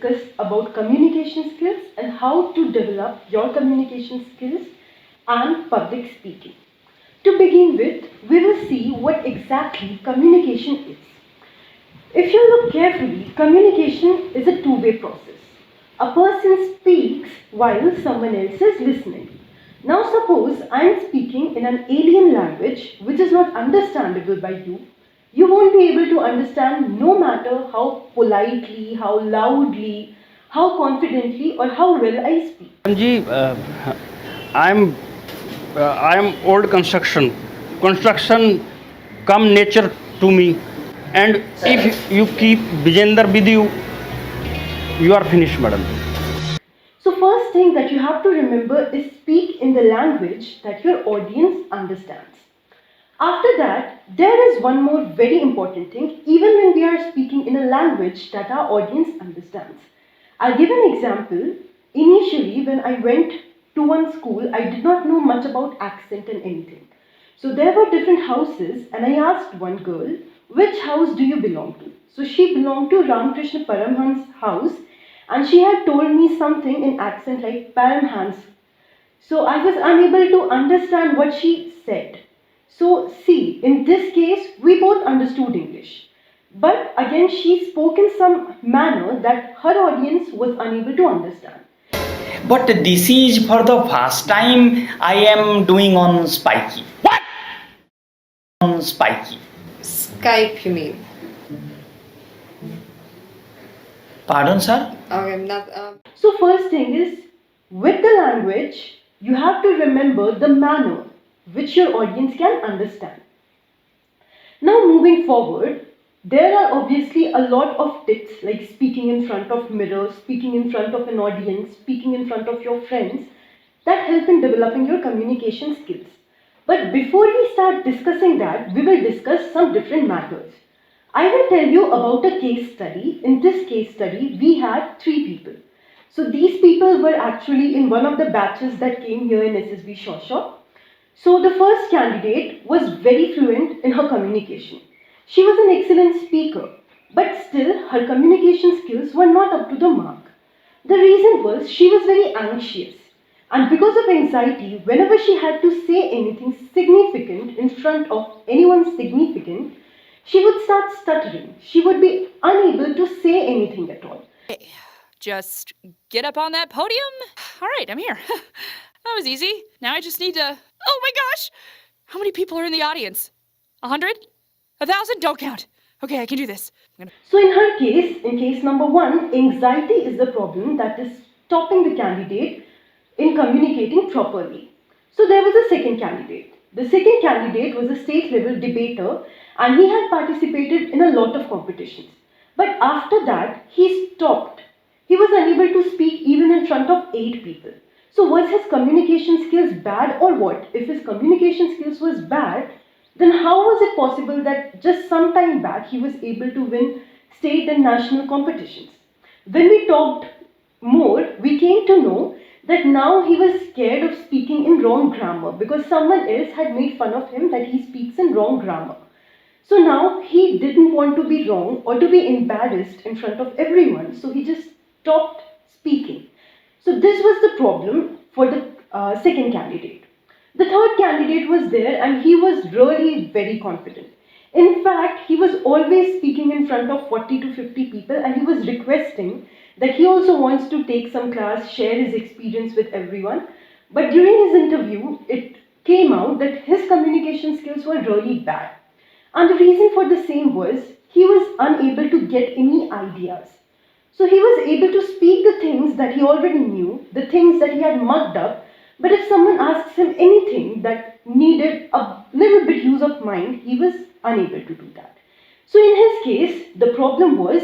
discuss about communication skills and how to develop your communication skills and public speaking. To begin with, we will see what exactly communication is. If you look carefully, communication is a two-way process. A person speaks while someone else is listening. Now suppose I am speaking in an alien language which is not understandable by you. You won't be able to understand no matter how politely, how loudly, how confidently or how well I speak. Ji, I am old construction. Construction come nature to me, and if you keep Vijender with you, you are finished, madam. So first thing that you have to remember is speak in the language that your audience understands. After that, there is one more very important thing, even when we are speaking in a language that our audience understands. I'll give an example. Initially, when I went to one school, I did not know much about accent and anything. So there were different houses and I asked one girl, which house do you belong to? So she belonged to Ramakrishna Paramhans's house and she had told me something in accent like Paramhans. So I was unable to understand what she said. So see, in this case, we both understood English. But again, she spoke in some manner that her audience was unable to understand. But this is for the first time I am doing on Spiky. What? On Spiky. Skype, you mean? Pardon, sir? Okay, not. So first thing is, with the language, you have to remember the manner which your audience can understand. Now moving forward, there are obviously a lot of tips like speaking in front of mirrors, speaking in front of an audience, speaking in front of your friends that help in developing your communication skills. But before we start discussing that, we will discuss some different matters. I will tell you about a case study. In this case study, we had 3 people. So these people were actually in one of the batches that came here in SSB Shawshaw. So the first candidate was very fluent in her communication. She was an excellent speaker, but still her communication skills were not up to the mark. The reason was she was very anxious, and because of anxiety, whenever she had to say anything significant in front of anyone significant, she would start stuttering. She would be unable to say anything at all. Hey, just get up on that podium. All right, I'm here. That was easy. Now I just need to... Oh my gosh! How many people are in the audience? 100? 1,000? Don't count. Okay, I can do this. So in her case, in case number 1, anxiety is the problem that is stopping the candidate in communicating properly. So there was a second candidate. The second candidate was a state level debater and he had participated in a lot of competitions. But after that, he stopped. He was unable to speak even in front of 8 people. So was his communication skills bad or what? If his communication skills was bad, then how was it possible that just some time back he was able to win state and national competitions? When we talked more, we came to know that now he was scared of speaking in wrong grammar because someone else had made fun of him that he speaks in wrong grammar. So now he didn't want to be wrong or to be embarrassed in front of everyone, so he just stopped speaking. So this was the problem for the second candidate. The third candidate was there and he was really very confident. In fact, he was always speaking in front of 40 to 50 people and he was requesting that he also wants to take some class, share his experience with everyone. But during his interview, it came out that his communication skills were really bad. And the reason for the same was he was unable to get any ideas. So he was able to speak the things that he already knew, the things that he had mugged up, but if someone asks him anything that needed a little bit use of mind, he was unable to do that. So in his case, the problem was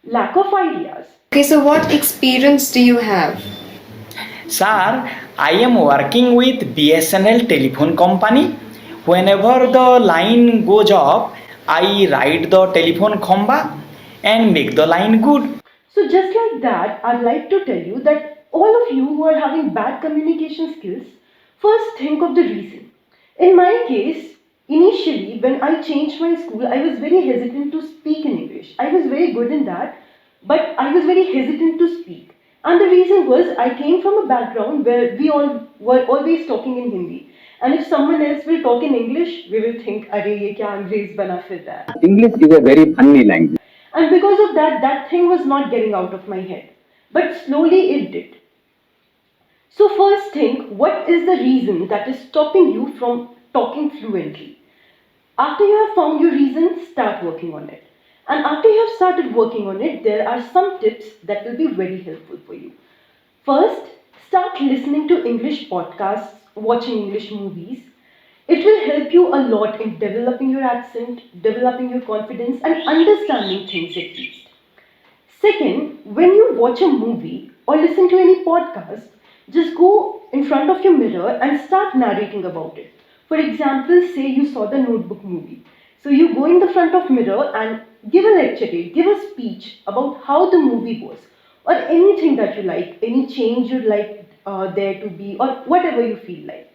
lack of ideas. Okay, so what experience do you have? Sir, I am working with BSNL telephone company. Whenever the line goes off, I write the telephone khamba and make the line good. So just like that, I'd like to tell you that all of you who are having bad communication skills, first think of the reason. In my case, initially when I changed my school, I was very hesitant to speak in English. I was very good in that, but I was very hesitant to speak. And the reason was I came from a background where we all were always talking in Hindi. And if someone else will talk in English, we will think, "Arey, ye kya Angrez bana fir raha hai?" English is a very funny language. And because of that, that thing was not getting out of my head. But slowly it did. So first think, what is the reason that is stopping you from talking fluently? After you have found your reason, start working on it. And after you have started working on it, there are some tips that will be very helpful for you. First, start listening to English podcasts, watching English movies. It will help you a lot in developing your accent, developing your confidence, and understanding things at least. Second, when you watch a movie or listen to any podcast, just go in front of your mirror and start narrating about it. For example, say you saw the Notebook movie. So you go in the front of mirror and give a lecture, give a speech about how the movie was, or anything that you like, any change you'd like there to be, or whatever you feel like.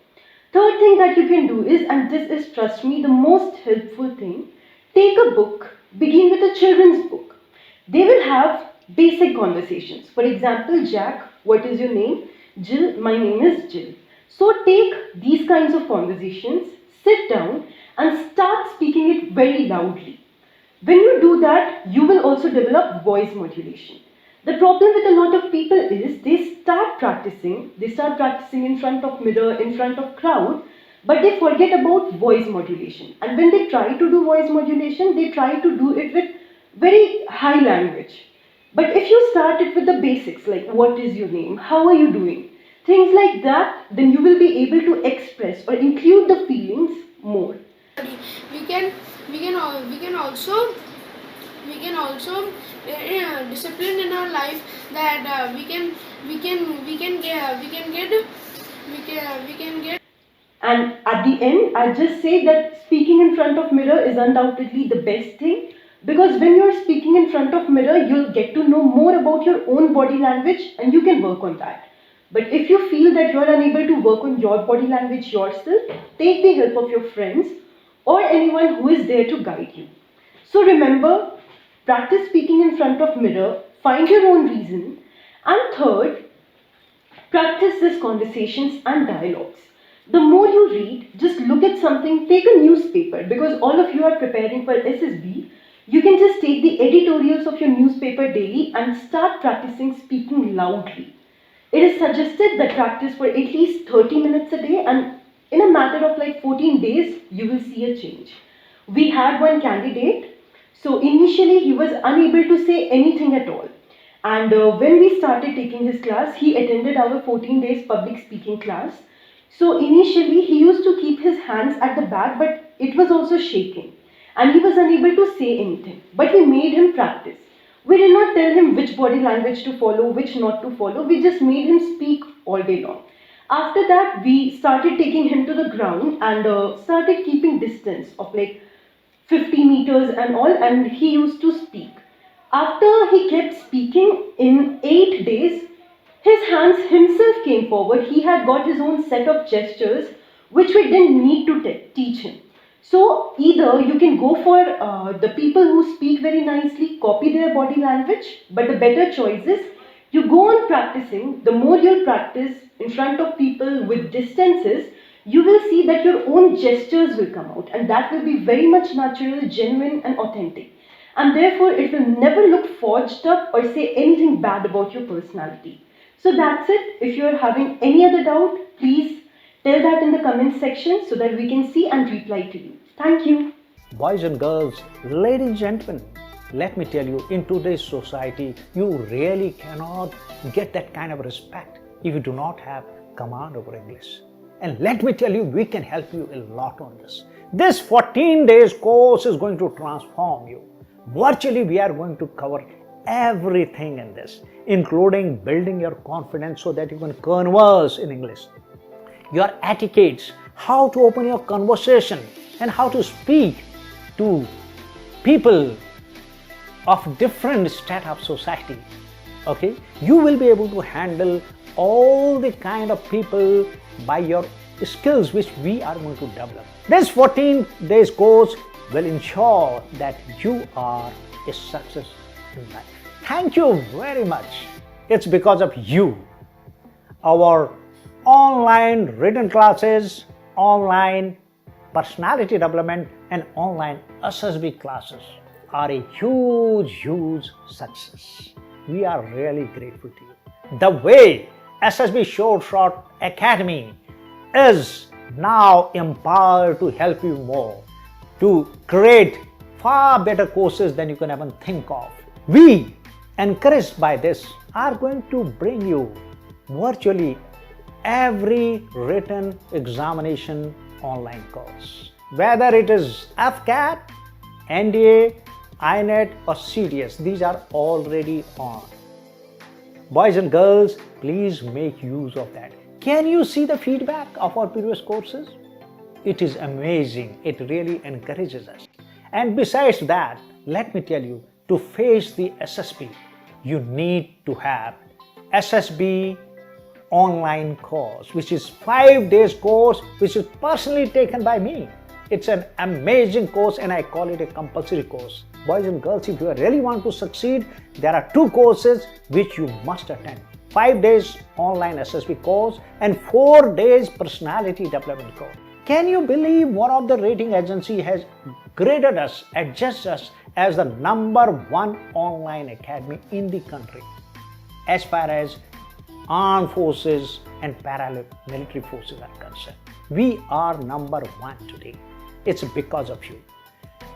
Third thing that you can do is, and this is, trust me, the most helpful thing, take a book, begin with a children's book. They will have basic conversations. For example, Jack, what is your name? Jill, my name is Jill. So take these kinds of conversations, sit down and start speaking it very loudly. When you do that, you will also develop voice modulation. The problem with a lot of people is they start practicing in front of mirror, in front of crowd, but they forget about voice modulation. And when they try to do voice modulation, they try to do it with very high language. But if you start it with the basics, like what is your name, how are you doing, things like that, then you will be able to express or include the feelings more. We can also discipline in our life that we can get. And at the end, I just say that speaking in front of mirror is undoubtedly the best thing, because when you're speaking in front of mirror, you'll get to know more about your own body language and you can work on that. But if you feel that you're unable to work on your body language yourself, take the help of your friends or anyone who is there to guide you. So remember, practice speaking in front of mirror, find your own reason, and third, practice these conversations and dialogues. The more you read, just look at something, take a newspaper, because all of you are preparing for SSB. You can just take the editorials of your newspaper daily and start practicing speaking loudly. It is suggested that practice for at least 30 minutes a day, and in a matter of like 14 days, you will see a change. We had one candidate, so initially he was unable to say anything at all. And when we started taking his class, he attended our 14 days public speaking class. So initially he used to keep his hands at the back, but it was also shaking. And he was unable to say anything. But we made him practice. We did not tell him which body language to follow, which not to follow. We just made him speak all day long. After that, we started taking him to the ground and started keeping distance of like 50 meters and all, and he used to speak. After he kept speaking, in 8 days, his hands himself came forward. He had got his own set of gestures, which we didn't need to teach him. So either you can go for the people who speak very nicely, copy their body language, but the better choice is you go on practicing. The more you'll practice in front of people with distances, you will see that your own gestures will come out, and that will be very much natural, genuine and authentic. And therefore it will never look forged up or say anything bad about your personality. So that's it. If you are having any other doubt, please tell that in the comment section so that we can see and reply to you. Thank you. Boys and girls, ladies and gentlemen, let me tell you, in today's society, you really cannot get that kind of respect if you do not have command over English. And let me tell you, we can help you a lot on this. This 14 days course is going to transform you. Virtually, we are going to cover everything in this, including building your confidence so that you can converse in English, your etiquettes, how to open your conversation and how to speak to people of different strata of society. Okay, you will be able to handle all the kind of people by your skills which we are going to develop. This 14 days course will ensure that you are a success in life. Thank you very much. It's because of you. Our online written classes, online personality development, and online SSB classes are a huge success. We are really grateful to you. The way SSB Short Academy is now empowered to help you more, to create far better courses than you can even think of. We, encouraged by this, are going to bring you virtually every written examination online course. Whether it is FCAT, NDA, INET or CDS, these are already on. Boys and girls, please make use of that. Can you see the feedback of our previous courses? It is amazing. It really encourages us. And besides that, let me tell you, to face the SSB, you need to have SSB online course, which is 5 days course, which is personally taken by me. It's an amazing course and I call it a compulsory course. Boys and girls, if you really want to succeed, there are 2 courses which you must attend. 5 days online SSB course and 4 days personality development course. Can you believe one of the rating agency has graded us, adjusted us as the #1 online academy in the country as far as armed forces and paramilitary forces are concerned? We are #1 today. It's because of you.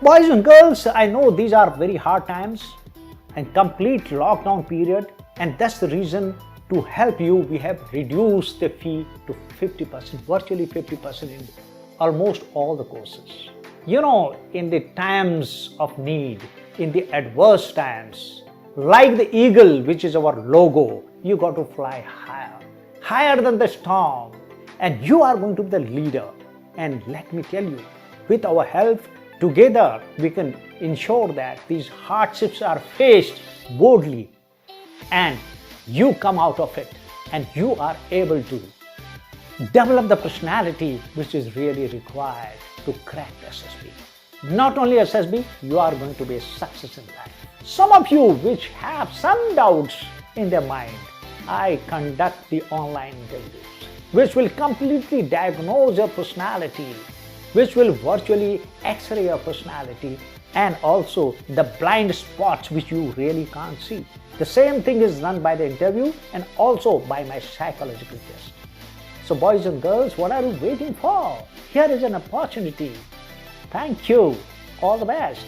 Boys and girls, I know these are very hard times and complete lockdown period, and that's the reason to help you we have reduced the fee to 50%, virtually 50% in almost all the courses. You know, in the times of need, in the adverse times, like the eagle, which is our logo, you got to fly higher than the storm, and you are going to be the leader. And let me tell you, with our help, together we can ensure that these hardships are faced boldly and you come out of it and you are able to develop the personality which is really required to crack SSB. Not only SSB, you are going to be a success in life. Some of you which have some doubts in their mind, I conduct the online interviews which will completely diagnose your personality, which will virtually x-ray your personality and also the blind spots which you really can't see. The same thing is done by the interview and also by my psychological test. So boys and girls, what are you waiting for? Here is an opportunity. Thank you. All the best.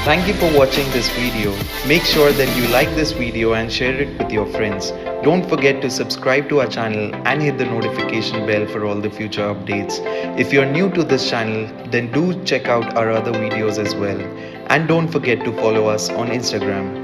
Thank you for watching this video. Make sure that you like this video and share it with your friends. Don't forget to subscribe to our channel and hit the notification bell for all the future updates. If you're new to this channel, then do check out our other videos as well. And don't forget to follow us on Instagram.